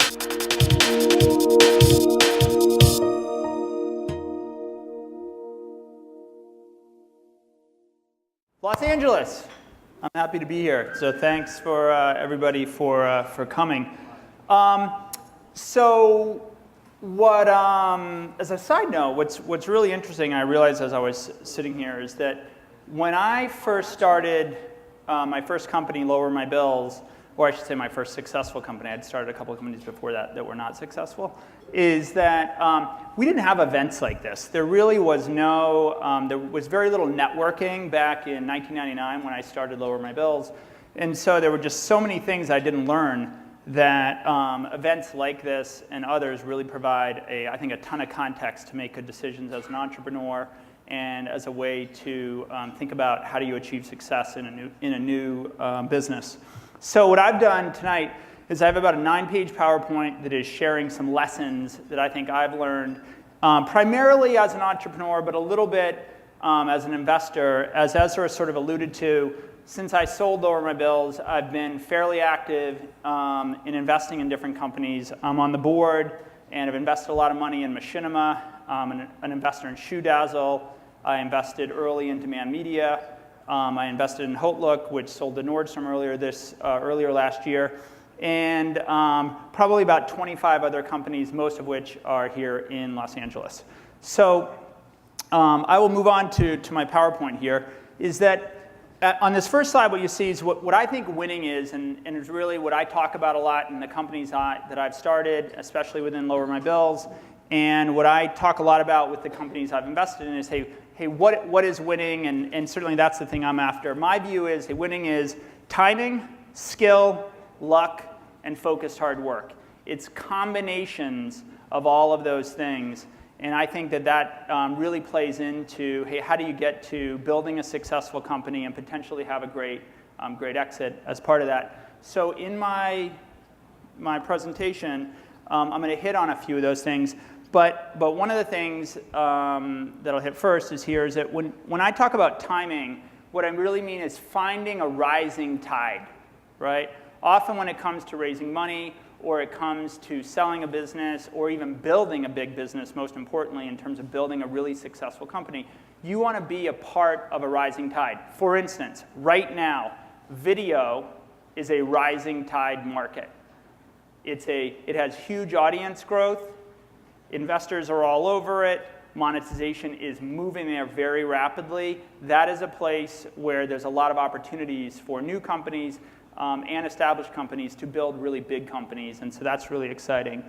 Los Angeles. I'm happy to be here. So thanks for everybody for coming. As a side note, what's really interesting, I realized as I was sitting here, is that when I first started my first company, LowerMyBills, or I should say my first successful company, I'd started a couple of companies before that were not successful, is that we didn't have events like this. There really was there was very little networking back in 1999 when I started LowerMyBills. And so there were just so many things I didn't learn that events like this and others really provide, I think, a ton of context to make good decisions as an entrepreneur and as a way to think about how do you achieve success in a new business. So what I've done tonight is I have about a 9-page PowerPoint that is sharing some lessons that I think I've learned, primarily as an entrepreneur, but a little bit as an investor. As Ezra sort of alluded to, since I sold LowerMyBills, I've been fairly active in investing in different companies. I'm on the board, and I've invested a lot of money in Machinima. I'm an investor in ShoeDazzle. I invested early in Demand Media. I invested in Hotlook, which sold to Nordstrom earlier last year, and probably about 25 other companies, most of which are here in Los Angeles. So I will move on to my PowerPoint here, is that on this first slide, what you see is what I think winning is, and it's really what I talk about a lot in the companies that I've started, especially within LowerMyBills, and what I talk a lot about with the companies I've invested in is, hey, what is winning? And certainly that's the thing I'm after. My view is, hey, winning is timing, skill, luck, and focused hard work. It's combinations of all of those things. And I think that really plays into, hey, how do you get to building a successful company and potentially have a great exit as part of that? So in my presentation, I'm going to hit on a few of those things. But one of the things that I'll hit first is that when I talk about timing, what I really mean is finding a rising tide, right? Often when it comes to raising money, or it comes to selling a business, or even building a big business, most importantly, in terms of building a really successful company, you want to be a part of a rising tide. For instance, right now, video is a rising tide market. It has huge audience growth. Investors are all over it. Monetization is moving there very rapidly. That is a place where there's a lot of opportunities for new companies and established companies to build really big companies, and so that's really exciting.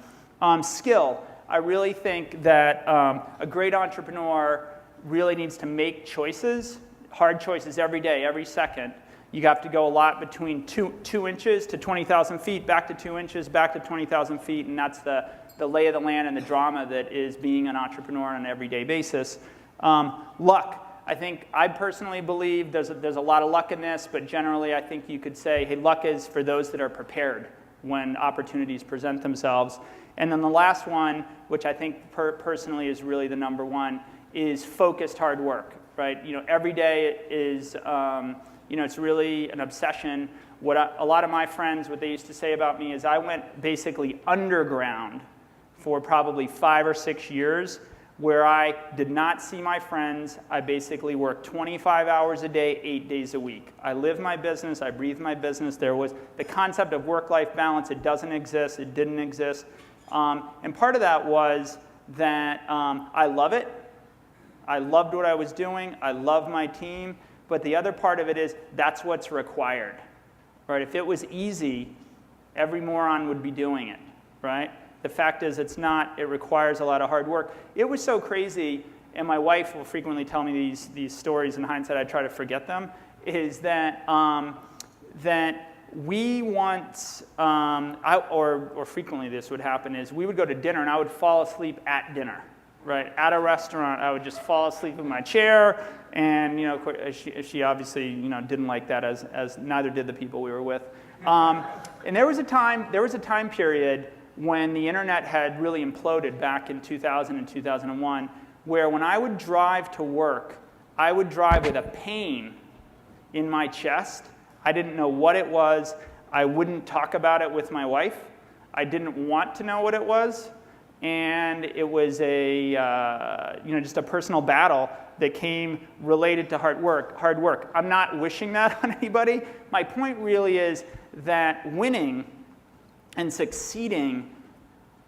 Skill. I really think that a great entrepreneur really needs to make choices, hard choices every day, every second. You have to go a lot between 2 inches to 20,000 feet, back to 2 inches, back to 20,000 feet, and that's the lay of the land and the drama that is being an entrepreneur on an everyday basis. Luck. I personally believe there's a lot of luck in this, but generally I think you could say, hey, luck is for those that are prepared when opportunities present themselves. And then the last one, which I think personally is really the number one, is focused hard work, right? Every day is, it's really an obsession. A lot of my friends, what they used to say about me is I went basically underground for probably 5 or 6 years, where I did not see my friends. I basically worked 25 hours a day, 8 days a week. I live my business, I breathe my business. There was the concept of work-life balance. It doesn't exist, it didn't exist. And part of that was that I love it. I loved what I was doing, I love my team, but the other part of it is that's what's required, right? If it was easy, every moron would be doing it, right? The fact is it's not. It requires a lot of hard work. It was so crazy, and my wife will frequently tell me these stories. In hindsight, I try to forget them, is that we once, or frequently this would happen, is we would go to dinner, and I would fall asleep at dinner, right? At a restaurant, I would just fall asleep in my chair, and she obviously didn't like that, as neither did the people we were with. And there was a time period when the internet had really imploded back in 2000 and 2001, where when I would drive to work, I would drive with a pain in my chest. I didn't know what it was. I wouldn't talk about it with my wife. I didn't want to know what it was, and it was just a personal battle that came related to hard work. I'm not wishing that on anybody. My point really is that winning and succeeding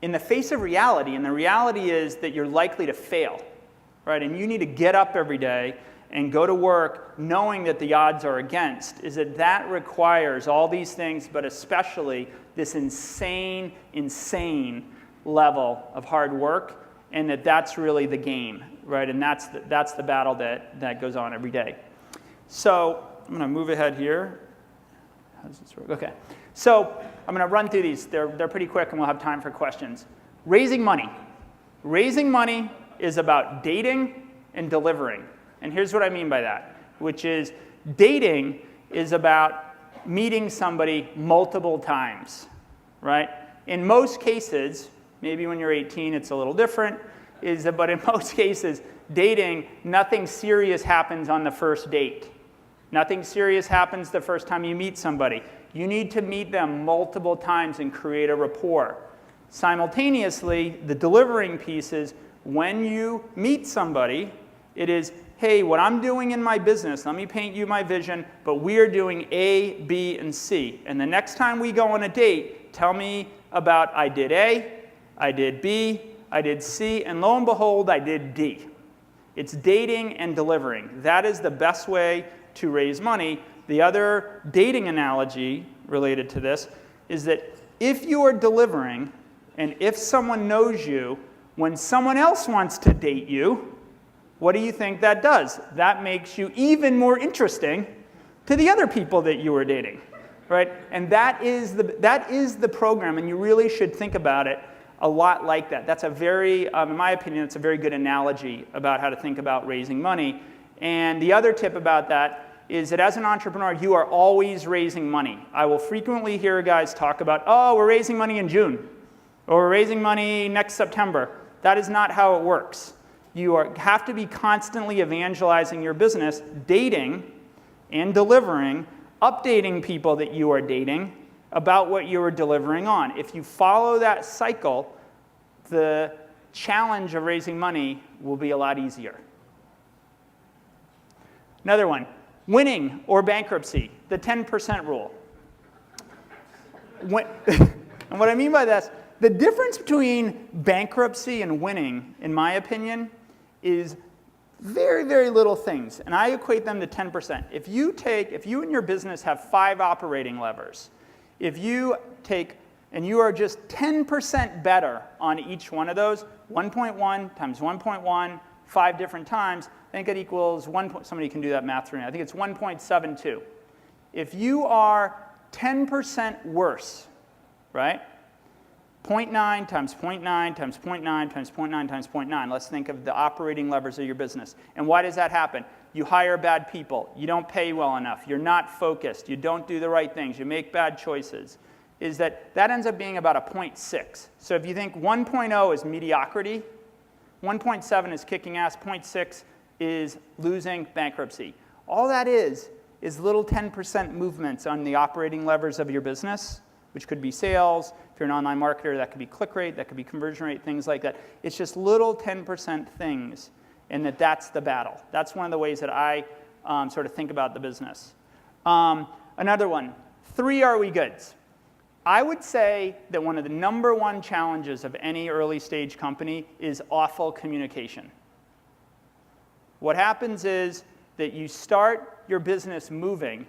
in the face of reality, and the reality is that you're likely to fail, right? And you need to get up every day and go to work knowing that the odds are against, is that requires all these things, but especially this insane level of hard work, and that's really the game, right? And that's the battle that goes on every day. So I'm going to move ahead here. How does this work? Okay. So I'm going to run through these. They're pretty quick, and we'll have time for questions. Raising money. Raising money is about dating and delivering. And here's what I mean by that, which is dating is about meeting somebody multiple times, right? In most cases, maybe when you're 18 it's a little different, but in most cases, dating, nothing serious happens on the first date. Nothing serious happens the first time you meet somebody. You need to meet them multiple times and create a rapport. Simultaneously, the delivering piece is when you meet somebody, it is, hey, what I'm doing in my business, let me paint you my vision, but we are doing A, B, and C. And the next time we go on a date, tell me about I did A, I did B, I did C, and lo and behold, I did D. It's dating and delivering. That is the best way to raise money. The other dating analogy related to this is that if you are delivering, and if someone knows you, when someone else wants to date you, what do you think that does? That makes you even more interesting to the other people that you were dating, right? And that is the program, and you really should think about it a lot like that. That's a very, in my opinion, it's a very good analogy about how to think about raising money. And the other tip about that is that as an entrepreneur, you are always raising money. I will frequently hear guys talk about, oh, we're raising money in June, or we're raising money next September. That is not how it works. You have to be constantly evangelizing your business, dating and delivering, updating people that you are dating about what you are delivering on. If you follow that cycle, the challenge of raising money will be a lot easier. Another one, winning or bankruptcy, the 10% rule. And what I mean by that is, the difference between bankruptcy and winning, in my opinion, is very, very little things. And I equate them to 10%. If you and your business have 5 operating levers, if you take and you are just 10% better on each one of those, 1.1 times 1.1, 5 different times, I think it equals somebody can do that math for me. I think it's 1.72. If you are 10% worse, right? 0.9 times 0.9 times 0.9 times 0.9 times 0.9. Let's think of the operating levers of your business. And why does that happen? You hire bad people. You don't pay well enough. You're not focused. You don't do the right things. You make bad choices. That ends up being about a 0.6. So if you think 1.0 is mediocrity, 1.7 is kicking ass, 0.6 is losing, bankruptcy. All that is little 10% movements on the operating levers of your business, which could be sales. If you're an online marketer, that could be click rate, that could be conversion rate, things like that. It's just little 10% things, and that's the battle. That's one of the ways that I sort of think about the business. Another one, 3 are we goods. I would say that one of the number one challenges of any early stage company is awful communication. What happens is that you start your business moving,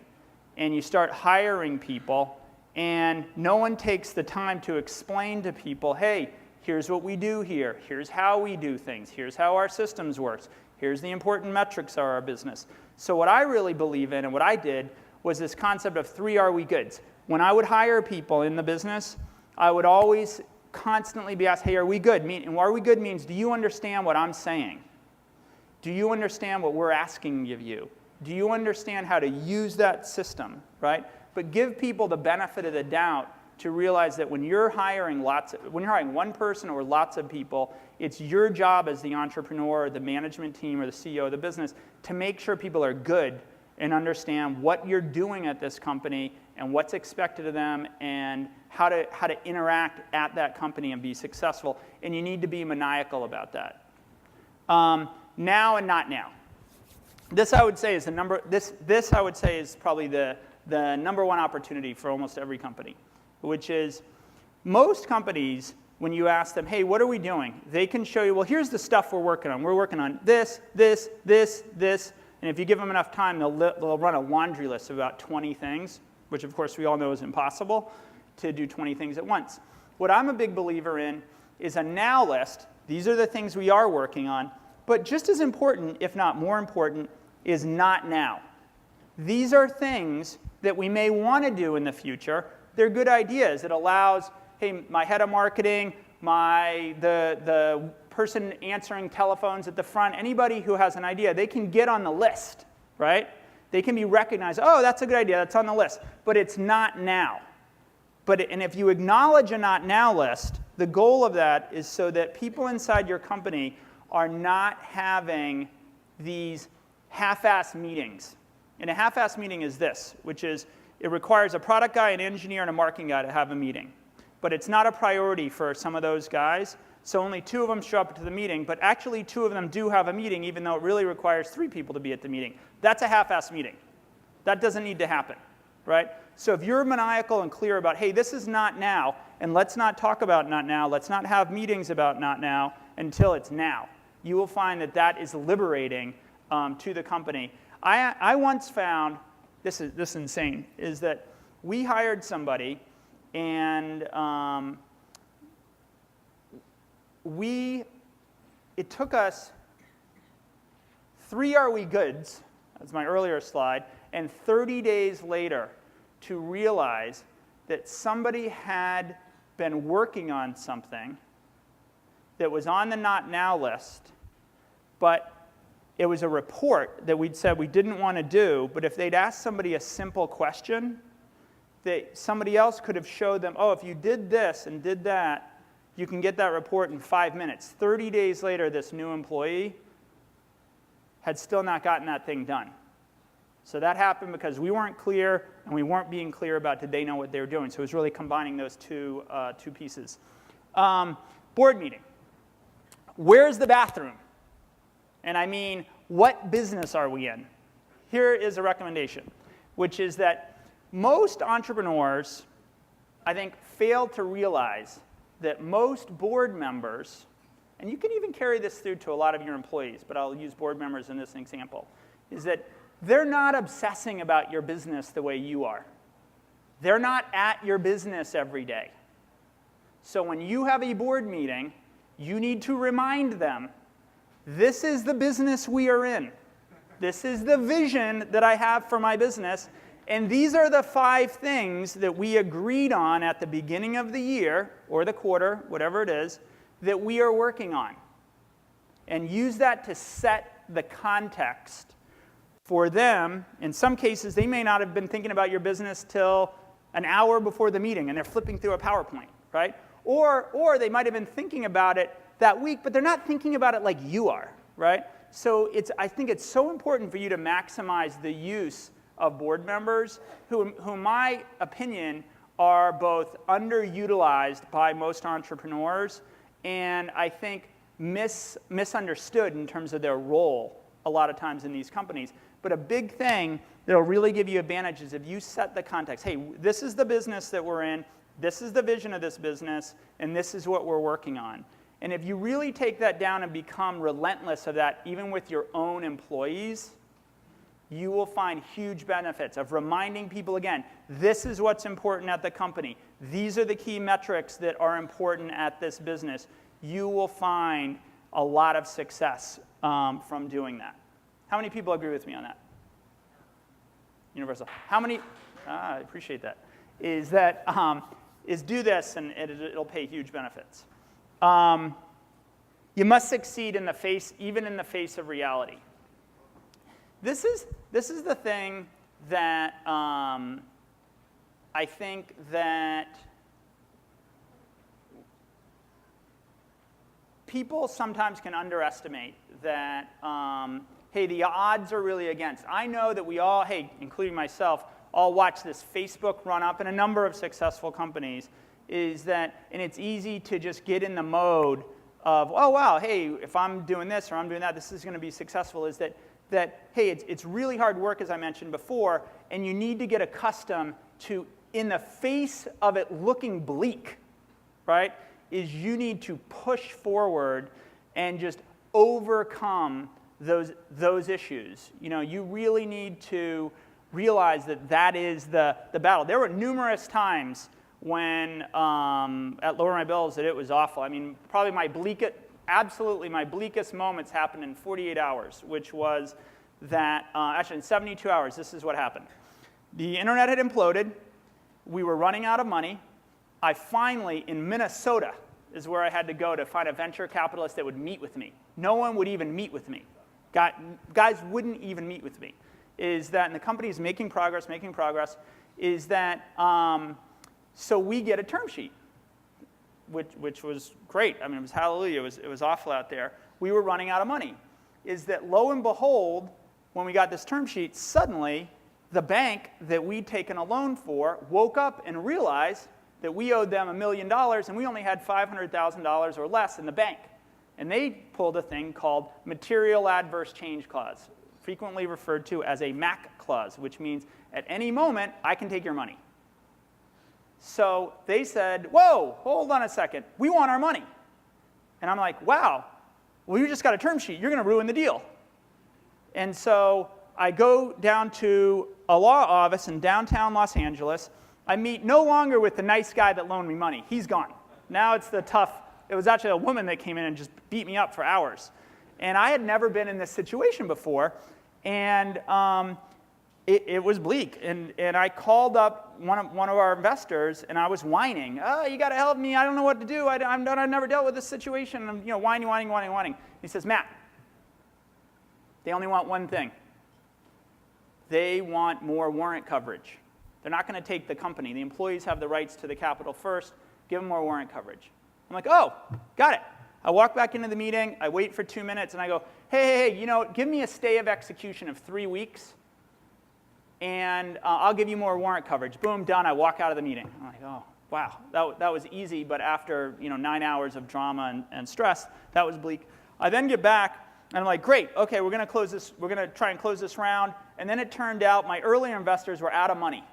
and you start hiring people, and no one takes the time to explain to people, hey, here's what we do here. Here's how we do things. Here's how our systems work. Here's the important metrics of our business. So what I really believe in and what I did was this concept of 3 are we goods. When I would hire people in the business, I would always constantly be asked, hey, are we good? And are we good means, do you understand what I'm saying? Do you understand what we're asking of you? Do you understand how to use that system, right? But give people the benefit of the doubt to realize that when you're hiring one person or lots of people, it's your job as the entrepreneur or the management team or the CEO of the business to make sure people are good and understand what you're doing at this company and what's expected of them and how to interact at that company and be successful. And you need to be maniacal about that. Now and not now. This I would say is this I would say is probably the number one opportunity for almost every company, which is most companies, when you ask them, hey, what are we doing? They can show you, well, here's the stuff we're working on. We're working on this, this, this, this. And if you give them enough time, they'll run a laundry list of about 20 things, which of course we all know is impossible to do 20 things at once. What I'm a big believer in is a now list. These are the things we are working on. But just as important, if not more important, is not now. These are things that we may want to do in the future. They're good ideas. It allows, hey, my head of marketing, the person answering telephones at the front, anybody who has an idea, they can get on the list, right? They can be recognized. Oh, that's a good idea. That's on the list. But it's not now. And if you acknowledge a not now list, the goal of that is so that people inside your company are not having these half-ass meetings. And a half-ass meeting is this, which is it requires a product guy, an engineer, and a marketing guy to have a meeting. But it's not a priority for some of those guys. So only 2 of them show up to the meeting, but actually 2 of them do have a meeting, even though it really requires 3 people to be at the meeting. That's a half-ass meeting. That doesn't need to happen, right? So if you're maniacal and clear about, hey, this is not now, and let's not talk about not now, let's not have meetings about not now until it's now, you will find that that is liberating to the company. I once found, this is insane, is that we hired somebody, and it took us 3 Are We Goods, that's my earlier slide, and 30 days later to realize that somebody had been working on something that was on the not now list, but it was a report that we'd said we didn't want to do, but if they'd asked somebody a simple question, that somebody else could have showed them, oh, if you did this and did that, you can get that report in 5 minutes. 30 days later, this new employee had still not gotten that thing done. So that happened because we weren't clear, and we weren't being clear about did they know what they were doing. So it was really combining those two pieces. Board meeting. Where's the bathroom? And I mean, what business are we in? Here is a recommendation, which is that most entrepreneurs, I think, fail to realize that most board members, and you can even carry this through to a lot of your employees, but I'll use board members in this example, is that they're not obsessing about your business the way you are. They're not at your business every day. So when you have a board meeting, you need to remind them, this is the business we are in. This is the vision that I have for my business. And these are the 5 things that we agreed on at the beginning of the year, or the quarter, whatever it is, that we are working on. And use that to set the context for them. In some cases, they may not have been thinking about your business till an hour before the meeting, and they're flipping through a PowerPoint, right? Or they might have been thinking about it that week, but they're not thinking about it like you are, right? So I think it's so important for you to maximize the use of board members who in my opinion, are both underutilized by most entrepreneurs and I think misunderstood in terms of their role a lot of times in these companies. But a big thing that will really give you advantages if you set the context. Hey, this is the business that we're in, this is the vision of this business, and this is what we're working on. And if you really take that down and become relentless of that, even with your own employees, you will find huge benefits of reminding people again, this is what's important at the company. These are the key metrics that are important at this business. You will find a lot of success from doing that. How many people agree with me on that? Universal. How many, I appreciate that, is do this and it'll pay huge benefits. You must succeed in the face, even in the face of reality. This is the thing that I think that people sometimes can underestimate that, hey, the odds are really against. I know that we all, hey, including myself, all watch this Facebook run up, and a number of successful companies, is that, and it's easy to just get in the mode of, oh, wow, hey, if I'm doing this or I'm doing that, this is going to be successful, is that hey, it's really hard work, as I mentioned before, and you need to get accustomed to, in the face of it looking bleak, right, is you need to push forward and just overcome those issues. You know, you really need to realize that is the battle. There were numerous times when at LowerMyBills that it was awful. I mean, probably absolutely my bleakest moments happened in 48 hours, which was that, actually in 72 hours, this is what happened. The internet had imploded. We were running out of money. I finally, in Minnesota, is where I had to go to find a venture capitalist that would meet with me. No one would even meet with me. Guys wouldn't even meet with me. Is that, and the company is making progress, is that, so we get a term sheet, which was great. I mean, it was hallelujah. It was awful out there. We were running out of money. Is that, lo and behold, when we got this term sheet, suddenly the bank that we'd taken a loan for woke up and realized that we owed them $1 million and we only had $500,000 or less in the bank. And they pulled a thing called Material Adverse Change Clause, frequently referred to as a MAC clause, which means at any moment I can take your money. So they said, whoa, hold on a second, we want our money. And I'm like, wow, well, you just got a term sheet, you're going to ruin the deal. And so I go down to a law office in downtown Los Angeles. I meet no longer with the nice guy that loaned me money. He's gone. Now it's the tough. It was actually a woman that came in and just beat me up for hours. And I had never been in this situation before. And it was bleak. And I called up one of our investors, and I was whining. Oh, you got to help me. I don't know what to do. I've never dealt with this situation. And I'm whining. He says, Matt, they only want one thing. They want more warrant coverage. They're not going to take the company. The employees have the rights to the capital first. Give them more warrant coverage. I'm like, oh, got it. I walk back into the meeting. I wait for 2 minutes, and I go, hey, you know, give me a stay of execution of 3 weeks, and I'll give you more warrant coverage. Boom, done. I walk out of the meeting. I'm like, oh, wow, that was easy, but after 9 hours of drama and stress, that was bleak. I then get back, and I'm like, great, okay, we're going to close this. We're going to try and close this round. And then it turned out my earlier investors were out of money.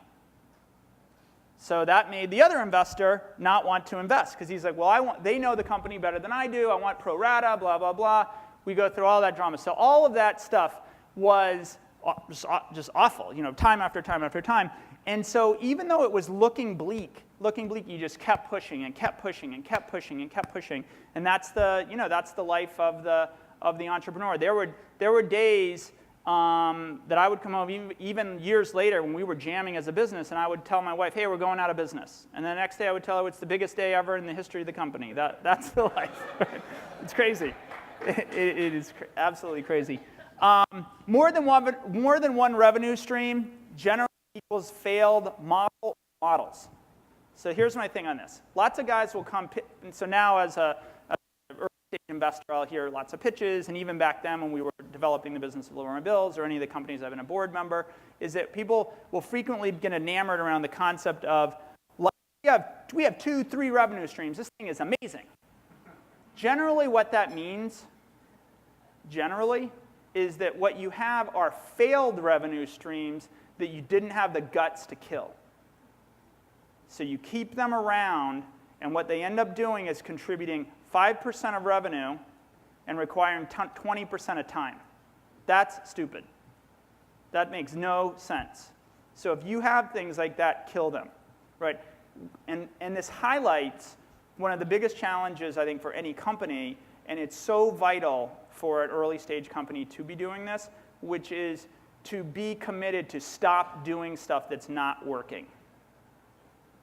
So that made the other investor not want to invest because he's like, well, they know the company better than I do. I want pro rata, blah, blah, blah. We go through all that drama. So all of that stuff was just awful, time after time after time. And so even though it was looking bleak, you just kept pushing and kept pushing and kept pushing and kept pushing. And that's the life of the entrepreneur. There were days that I would come home, even years later when we were jamming as a business, and I would tell my wife, hey, we're going out of business. And the next day I would tell her it's the biggest day ever in the history of the company. That's the life. It's crazy. It is absolutely crazy. More than one revenue stream generally equals failed models. So here's my thing on this. Lots of guys will come, and so now as a investor, I'll hear lots of pitches, and even back then when we were developing the business of LowerMyBills or any of the companies I've been a board member, is that people will frequently get enamored around the concept of, we have 2-3 revenue streams. This thing is amazing. Generally what that means, is that what you have are failed revenue streams that you didn't have the guts to kill. So you keep them around, and what they end up doing is contributing 5% of revenue and requiring 20% of time. That's stupid. That makes no sense. So if you have things like that, kill them, right? And this highlights one of the biggest challenges, I think, for any company, and it's so vital for an early stage company to be doing this, which is to be committed to stop doing stuff that's not working.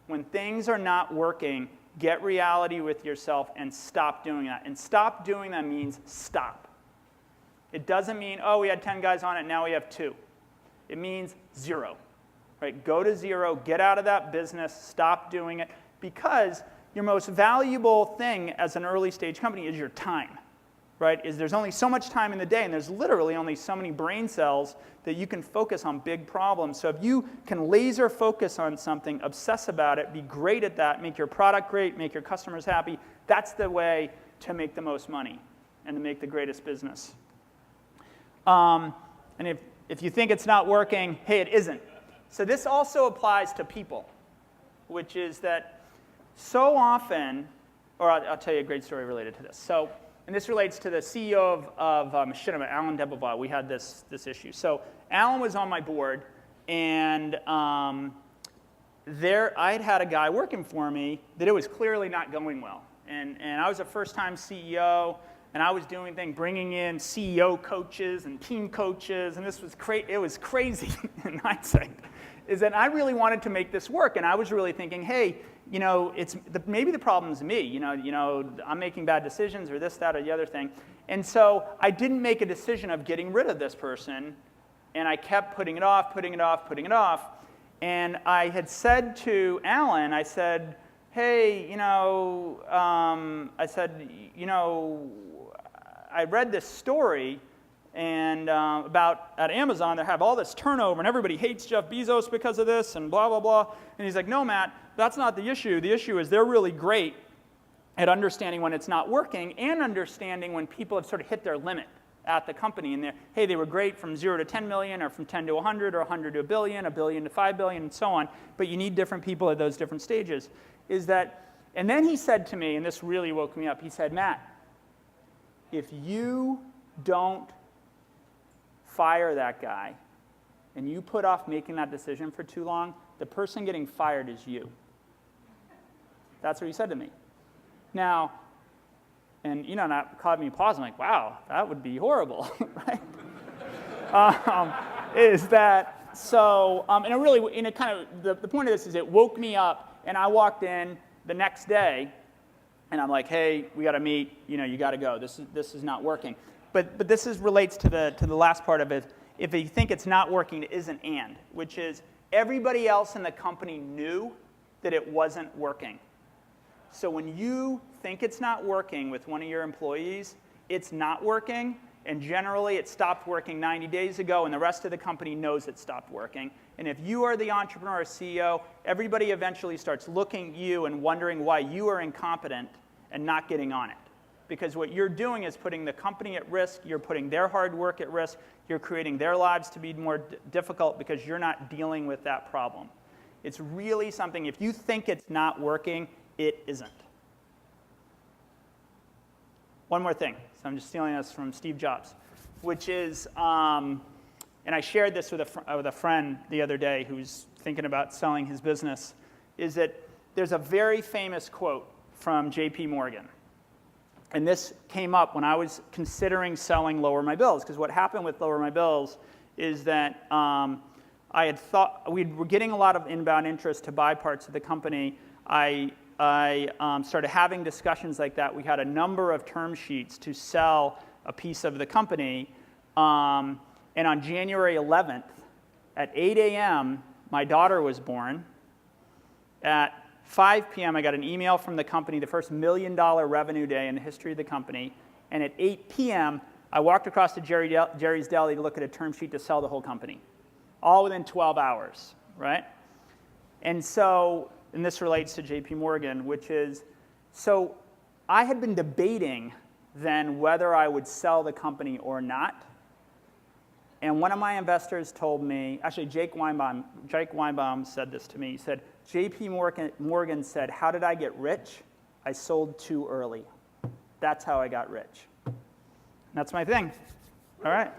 When things are not working, get reality with yourself and stop doing that. And stop doing that means stop. It doesn't mean, oh, we had 10 guys on it, now we have 2. It means 0. Right? Go to 0, get out of that business, stop doing it, because your most valuable thing as an early stage company is your time. right, is there's only so much time in the day, and there's literally only so many brain cells that you can focus on big problems. So if you can laser focus on something, obsess about it, be great at that, make your product great, make your customers happy, that's the way to make the most money and to make the greatest business. And if you think it's not working, hey, it isn't. So this also applies to people, which is that so often, or I'll tell you a great story related to this. So, and this relates to the CEO of Machinima, Alan Debova. We had this issue. So Alan was on my board, and I had a guy working for me that it was clearly not going well. And I was a first-time CEO, and I was doing things, bringing in CEO coaches and team coaches, and this was it was crazy in hindsight. Is that I really wanted to make this work, and I was really thinking, hey, you know, maybe the problem's me. You know, I'm making bad decisions, or this, that, or the other thing. And so I didn't make a decision of getting rid of this person, and I kept putting it off, putting it off, putting it off. And I had said to Alan, I said, hey, you know, I read this story and about at Amazon, they have all this turnover, and everybody hates Jeff Bezos because of this, and blah, blah, blah. And he's like, no, Matt, that's not the issue. The issue is they're really great at understanding when it's not working and understanding when people have sort of hit their limit at the company. And hey, they were great from 0 to 10 million, or from 10 to 100, or 100 to a billion to 5 billion, and so on. But you need different people at those different stages. And then he said to me, and this really woke me up, he said, Matt, if you don't fire that guy, and you put off making that decision for too long, the person getting fired is you. That's what he said to me. Now, and you know, that caught me pausing, like, wow, that would be horrible, right? And it really, and it kind of, the point of this is it woke me up, and I walked in the next day, and I'm like, hey, we got to meet, you know, you got to go. This is not working. But this relates to the last part of it. If you think it's not working, it isn't and, which is everybody else in the company knew that it wasn't working. So when you think it's not working with one of your employees, it's not working, and generally it stopped working 90 days ago, and the rest of the company knows it stopped working. And if you are the entrepreneur or CEO, everybody eventually starts looking at you and wondering why you are incompetent and not getting on it. Because what you're doing is putting the company at risk, you're putting their hard work at risk, you're creating their lives to be more difficult because you're not dealing with that problem. It's really something, if you think it's not working, it isn't. One more thing, so I'm just stealing this from Steve Jobs, which is, and I shared this with a friend the other day who's thinking about selling his business, is that there's a very famous quote from J.P. Morgan. And this came up when I was considering selling LowerMyBills, because what happened with LowerMyBills is that I had thought we were getting a lot of inbound interest to buy parts of the company. I started having discussions like that. We had a number of term sheets to sell a piece of the company. And on January 11th, at 8 a.m., my daughter was born. At 5 p.m., I got an email from the company, the first $1 million revenue day in the history of the company. And at 8 p.m., I walked across to Jerry's Deli to look at a term sheet to sell the whole company, all within 12 hours, right? And so, and this relates to J.P. Morgan, which is, so I had been debating then whether I would sell the company or not. And one of my investors told me, actually Jake Weinbaum said this to me. He said, J.P. Morgan said, how did I get rich? I sold too early. That's how I got rich. That's my thing. All right.